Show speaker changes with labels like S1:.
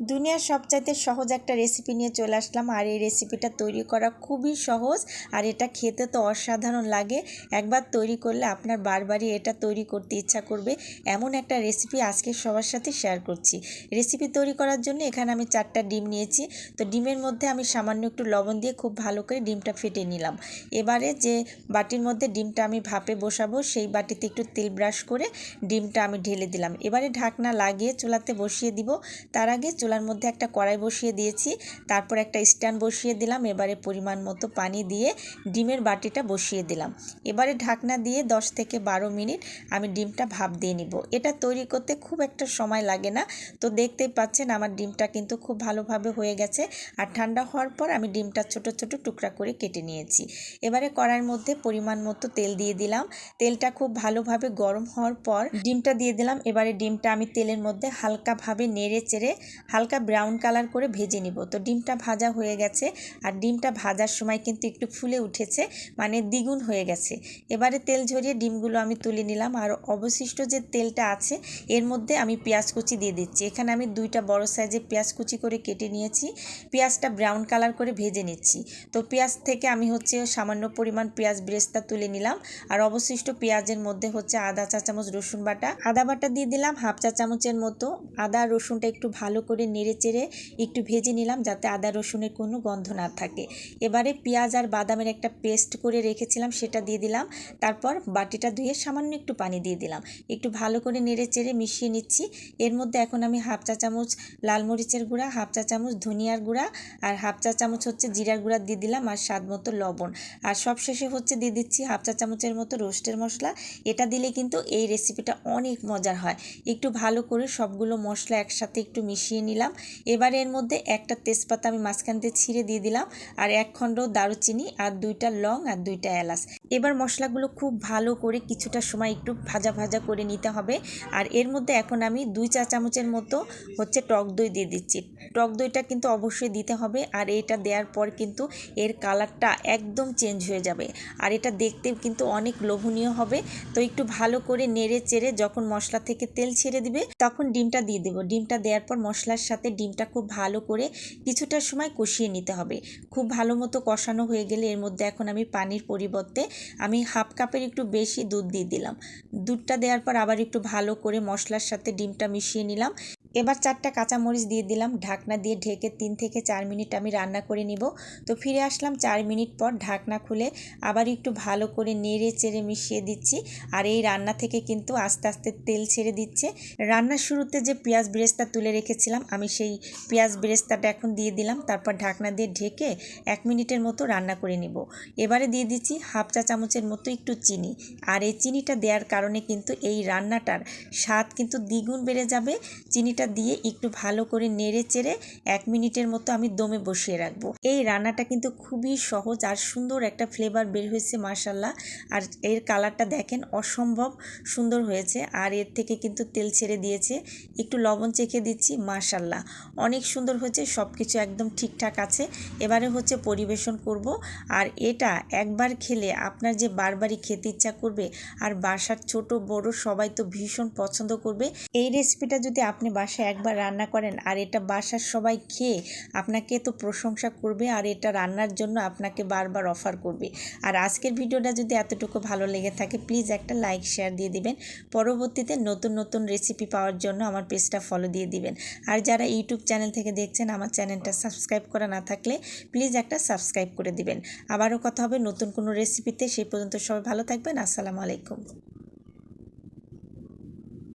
S1: দুনিয়ার সবচাইতে সহজ একটা রেসিপি নিয়ে চলে আসলাম। আর এই রেসিপিটা তৈরি করা খুবই সহজ, আর এটা খেতে তো অসাধারণ লাগে। একবার তৈরি করলে আপনার বারবারই এটা তৈরি করতে ইচ্ছা করবে। এমন একটা রেসিপি আজকে সবার সাথে শেয়ার করছি। রেসিপি তৈরি করার জন্য এখানে আমি 4টা ডিম নিয়েছি। তো ডিমের মধ্যে আমি সামান্য একটু লবণ দিয়ে খুব ভালো করে ডিমটা ফেটে নিলাম। এবারে যে বাটির মধ্যে ডিমটা আমি ভাপে বসাবো, সেই বাটিতে একটু তেল ব্রাশ করে ডিমটা আমি ঢেলে দিলাম। এবারে ঢাকনা লাগিয়ে চুলাতে বসিয়ে দিব। তার আগে চুলার মধ্যে একটা কড়াই বসিয়ে দিয়েছি, তারপর একটা স্ট্যান্ড বসিয়ে দিলাম। এবারে পরিমাণ মতো পানি দিয়ে ডিমের বাটিটা বসিয়ে দিলাম। এবারে ঢাকনা দিয়ে 10 থেকে 12 মিনিট আমি ডিমটা ভাপ দিয়ে নিব। এটা তৈরি করতে খুব একটা সময় লাগে না। তো দেখতেই পাচ্ছেন আমার ডিমটা কিন্তু খুব ভালোভাবে হয়ে গেছে। আর ঠান্ডা হওয়ার পর আমি ডিমটা ছোট ছোট টুকরা করে কেটে নিয়েছি। এবারে কড়াইয়ের মধ্যে পরিমাণ মতো তেল দিয়ে দিলাম। তেলটা খুব ভালোভাবে গরম হওয়ার পর ডিমটা দিয়ে দিলাম। এবারে ডিমটা আমি তেলের মধ্যে হালকাভাবে নেড়ে চেড়ে হালকা ব্রাউন কালার করে ভেজে নিব। তো ডিমটা ভাজা হয়ে গেছে, আর ডিমটা ভাজার সময় কিন্তু একটু ফুলে উঠেছে, মানে দ্বিগুণ হয়ে গেছে। এবারে তেল ঝরিয়ে ডিমগুলো আমি তুলে নিলাম। আর অবশিষ্ট যে তেলটা আছে এর মধ্যে আমি পেঁয়াজ কুচি দিয়ে দিচ্ছি। এখানে আমি 2টা বড় সাইজের পেঁয়াজ কুচি করে কেটে নিয়েছি। পেঁয়াজটা ব্রাউন কালার করে ভেজে নিচ্ছি। তো পেঁয়াজ থেকে আমি সামান্য পরিমাণ পেঁয়াজ ব্রেস্তা তুলে নিলাম। আর অবশিষ্ট পেঁয়াজের মধ্যে আধা চা চামচ রসুন বাটা, আদা বাটা দিয়ে দিলাম হাফ চা চামচের মতো। আদা রসুনটা একটু ভালো করে নেড়ে চেড়ে একটু ভেজে নিলাম, যাতে আদা রসুনের কোনো গন্ধ না থাকে। এবারে পেঁয়াজ আর বাদামের একটা পেস্ট করে রেখেছিলাম, সেটা দিয়ে দিলাম। তারপর বাটিটা ধুয়ে সামান্য একটু পানি দিয়ে দিলাম। একটু ভালো করে নেড়ে চেড়ে মিশিয়ে নিচ্ছি। এর মধ্যে এখন আমি হাফ চা চামচ লাল মরিচের গুঁড়া, হাফ চা চামচ ধনিয়ার গুঁড়া আর হাফ চা চামচ জিরার গুঁড়া দিয়ে দিলাম, আর স্বাদ মতো লবণ। আর সবশেষে দিয়ে দিচ্ছি হাফ চা চামচের মতো রোস্টের মশলা। এটা দিলে কিন্তু এই রেসিপিটা অনেক মজার হয়। একটু ভালো করে সবগুলো মশলা একসাথে একটু মিশিয়ে নিলাম। এবারে এর মধ্যে একটা তেজপাতা আমি মাঝখান দিয়ে ছিঁড়ে দিয়ে দিলাম, আর 1 খণ্ড দারুচিনি, আর 2টা লং, আর 2টা এলাচ। এবার মশলাগুলো খুব ভালো করে কিছুটা সময় একটু ভাজা ভাজা করে নিতে হবে। আর এর মধ্যে এখন আমি 2 চা চামচের মতো টক দই দিয়ে দিচ্ছি। টক দইটা কিন্তু অবশ্যই দিতে হবে। আর এটা দেওয়ার পর কিন্তু এর কালারটা একদম চেঞ্জ হয়ে যাবে, আর এটা দেখতেও কিন্তু অনেক লোভনীয় হবে। তো একটু ভালো করে নেড়ে চেড়ে যখন মশলা থেকে তেল ছেড়ে দিবে তখন ডিমটা দিয়ে দেবো। ডিমটা দেওয়ার পর মশলার সাথে ডিমটা খুব ভালো করে কিছুটা সময় কষিয়ে নিতে হবে। খুব ভালো মতো কষানো হয়ে গেলে এর মধ্যে এখন আমি পানির পরিবর্তে আমি হাফ কাপের একটু বেশি দুধ দিয়ে দিলাম। দুধটা দেওয়ার পর আবার একটু ভালো করে মশলার সাথে ডিমটা মিশিয়ে নিলাম। এবার 4টা কাঁচামরিচ দিয়ে দিলাম। ঢাকনা দিয়ে ঢেকে 3 থেকে 4 মিনিট আমি রান্না করে নিব। তো ফিরে আসলাম 4 মিনিট পর। ঢাকনা খুলে আবার একটু ভালো করে নেড়ে চেড়ে মিশিয়ে দিচ্ছি। আর এই রান্না থেকে কিন্তু আস্তে আস্তে তেল ছেড়ে দিচ্ছে। রান্নার শুরুতে যে পেঁয়াজ বেরেস্তা তুলে রেখেছিলাম, আমি সেই পেঁয়াজ বেরেস্তাটা এখন দিয়ে দিলাম। তারপর ঢাকনা দিয়ে ঢেকে 1 মিনিটের মতো রান্না করে নিব। এবারে দিয়ে দিচ্ছি হাফ চা চামচের মতো একটু চিনি। আর এই চিনিটা দেওয়ার কারণে কিন্তু এই রান্নাটার স্বাদ কিন্তু দ্বিগুণ বেড়ে যাবে। চিনিটা দিয়ে একটু ভালো করে নেড়ে চেড়ে 1 মিনিটের মতো আমি দমে বসিয়ে রাখবো। এই রান্নাটা কিন্তু খুবই সহজ আর সুন্দর একটা ফ্লেভার বের হয়েছে মাশাআল্লাহ। আর এর কালারটা দেখেন অসম্ভব সুন্দর হয়েছে। আর এর থেকে কিন্তু তেল ছেড়ে দিয়েছে। একটু লবণ চেখে দিচ্ছি, মাশাআল্লাহ অনেক সুন্দর হয়েছে। সব কিছু একদম ঠিকঠাক আছে। এবারে পরিবেশন করব। আর এটা একবার খেলে আপনার যে বারবারই খেতে ইচ্ছা করবে। আর বাসার ছোট বড় সবাই তো ভীষণ পছন্দ করবে। এই রেসিপিটা যদি আপনি বাসায় একবার রান্না করেন, আর এটা বাসার সবাই খেয়ে আপনাকে তো প্রশংসা করবে, আর এটা রান্নার জন্য আপনাকে বারবার অফার করবে। আর আজকের ভিডিওটা যদি এতটুকু ভালো লেগে থাকে, প্লিজ একটা লাইক শেয়ার দিয়ে দিবেন। পরবর্তীতে নতুন নতুন রেসিপি পাওয়ার জন্য আমার পেজটা ফলো দিয়ে দিবেন। আর যারা ইউটিউব চ্যানেল থেকে দেখছেন, আমার চ্যানেলটা সাবস্ক্রাইব করা না থাকলে প্লিজ একটা সাবস্ক্রাইব করে দিবেন। আবারও কথা হবে নতুন কোনো রেসিপিতে। সেই পর্যন্ত সবাই ভালো থাকবেন। আসসালামু আলাইকুম।